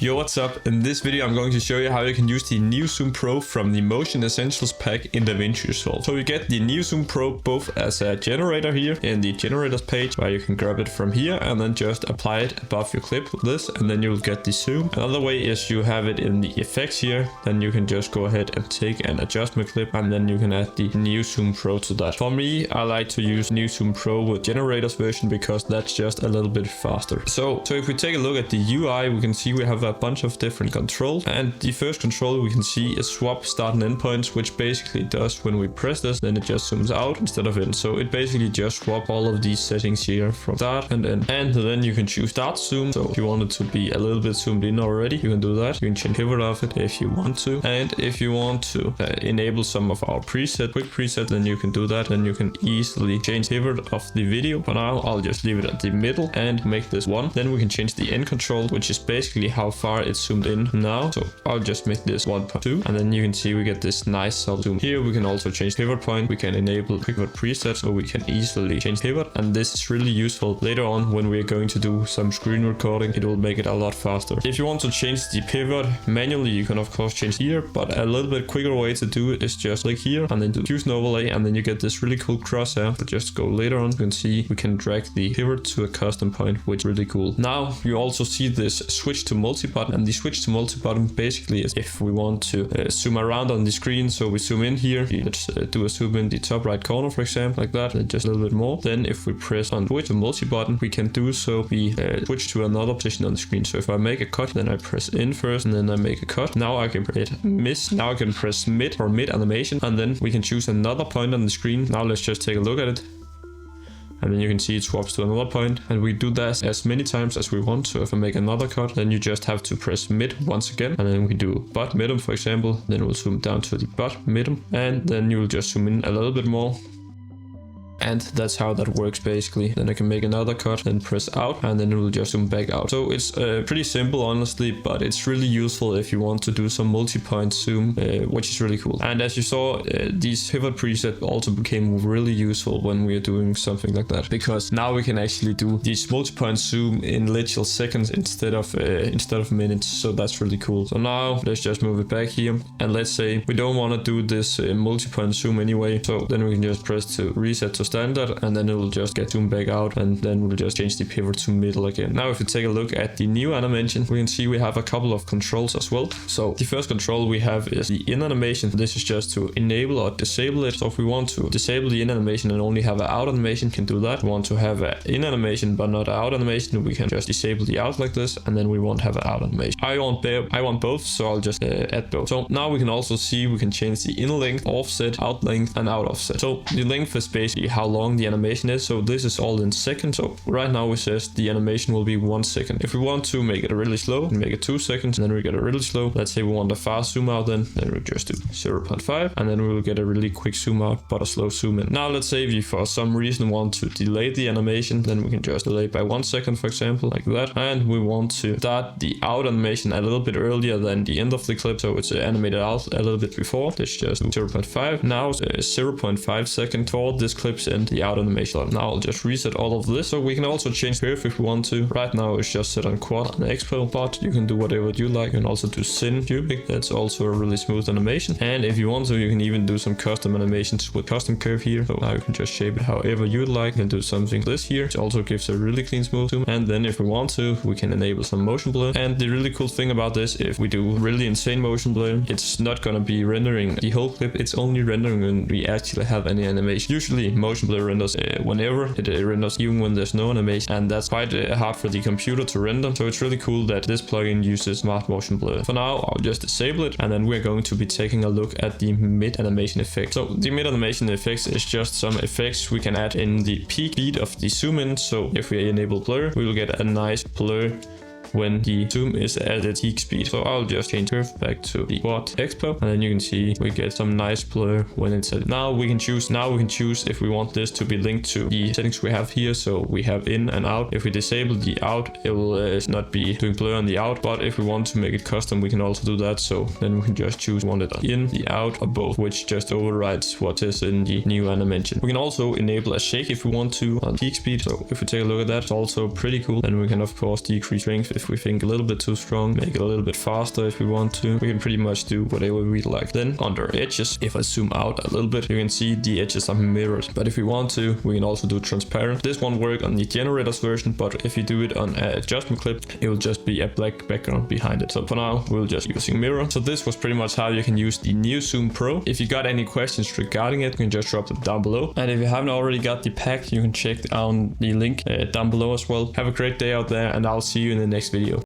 Yo, what's up? In this video I'm going to show you how you can use the New Zoom Pro from the Motion Essentials pack in DaVinci Resolve. So you get the New Zoom Pro both as a generator here in the generators page, where you can grab it from here and then just apply it above your clip with this, and then you'll get the zoom. Another way is you have it in the effects here, then you can just go ahead and take an adjustment clip and then you can add the New Zoom Pro to that. For me, I like to use New Zoom Pro with generators version because that's just a little bit faster. So if we take a look at the UI, we can see we have a bunch of different controls, and the first control we can see is swap start and end points, which basically does when we press this, then it just zooms out instead of in. So it basically just swap all of these settings here from start and end, and then you can choose start zoom. So if you want it to be a little bit zoomed in already, you can do that. You can change pivot of it if you want to, and if you want to enable some of our quick preset, then you can do that. Then you can easily change pivot of the video. For now I'll just leave it at the middle and make this 1. Then we can change the end control, which is basically how far it's zoomed in now. So I'll just make this 1.2, and then you can see we get this nice sub zoom. Here we can also change pivot point. We can enable pivot preset, so we can easily change pivot, and this is really useful later on when we're going to do some screen recording. It will make it a lot faster. If you want to change the pivot manually, you can of course change here, but a little bit quicker way to do it is just click here and then do choose an overlay, and then you get this really cool crosshair. But just go later on, you can see we can drag the pivot to a custom point, which is really cool. Now you also see this switch to multi button, and the switch to multi button basically is if we want to zoom around on the screen. So we zoom in here, let's do a zoom in the top right corner, for example, like that, and just a little bit more. Then if we press on switch to multi button, we can do so we switch to another position on the screen. So if I make a cut, then I press in first and then I make a cut. Now I can press miss, now I can press mid for mid animation, and then we can choose another point on the screen. Now let's just take a look at it. And then you can see it swaps to another point, and we do that as many times as we want. So if I make another cut, then you just have to press mid once again, and then we do butt middle, for example. Then we'll zoom down to the butt middle, and then you'll just zoom in a little bit more. And that's how that works basically. Then I can make another cut, then press out, and then it will just zoom back out. So it's pretty simple honestly, but it's really useful if you want to do some multi-point zoom, which is really cool. And as you saw, these pivot presets also became really useful when we are doing something like that, because now we can actually do these multi-point zoom in literal seconds instead of minutes. So that's really cool. So now let's just move it back here, and let's say we don't want to do this multi-point zoom anyway. So then we can just press to reset to standard, and then it will just get zoomed back out, and then we'll just change the pivot to middle again. Now if you take a look at the new animation, we can see we have a couple of controls as well. So the first control we have is the in animation. This is just to enable or disable it. So if we want to disable the in animation and only have an out animation, can do that. If we want to have an in animation but not an out animation, we can just disable the out like this, and then we won't have an out animation. I want both, so I'll just add both. So now we can also see we can change the in length, offset, out length, and out offset. So the length is basically how long the animation is. So this is all in seconds. So right now it says the animation will be 1 second. If we want to make it really slow, we make it 2 seconds, and then we get it really slow. Let's say we want a fast zoom out, then we just do 0.5, and then we will get a really quick zoom out but a slow zoom in. Now let's say we for some reason want to delay the animation, then we can just delay by 1 second, for example, like that. And we want to start the out animation a little bit earlier than the end of the clip, so it's animated out a little bit before. Let's just do 0.5. Now 0.5 seconds for this clip's end, the out animation. Now I'll just reset all of this. So we can also change curve if we want to. Right now it's just set on quad and expo, but you can do whatever you like. You can also do sin cubic. That's also a really smooth animation. And if you want to, you can even do some custom animations with custom curve here. So now you can just shape it however you'd like. You can do something this here, which also gives a really clean smooth zoom. And then if we want to, we can enable some motion blur. And the really cool thing about this, if we do really insane motion blur, it's not gonna be rendering the whole clip. It's only rendering when we actually have any animation. Usually motion blur renders whenever it renders, even when there's no animation, and that's quite hard for the computer to render. So it's really cool that this plugin uses smart motion blur. For now I'll just disable it, and then we're going to be taking a look at the mid animation effect. So the mid animation effects is just some effects we can add in the peak speed of the zoom in. So if we enable blur, we will get a nice blur when the zoom is at its peak speed. So I'll just change curve back to the quad expo, and then you can see we get some nice blur when it's at. Now we can choose if we want this to be linked to the settings we have here. So we have in and out. If we disable the out, it will not be doing blur on the out, but if we want to make it custom, we can also do that. So then we can just choose one that in, the out, or both, which just overrides what is in the new animation. We can also enable a shake if we want to on peak speed. So if we take a look at that, it's also pretty cool. Then we can of course decrease strength if we think a little bit too strong, make it a little bit faster if we want to. We can pretty much do whatever we like. Then under edges, if I zoom out a little bit, you can see the edges are mirrored. But if we want to, we can also do transparent. This won't work on the generators version, but if you do it on an adjustment clip, it will just be a black background behind it. So for now, we'll just using mirror. So this was pretty much how you can use the new Zoom Pro. If you got any questions regarding it, you can just drop them down below. And if you haven't already got the pack, you can check out the link down below as well. Have a great day out there, and I'll see you in the next video.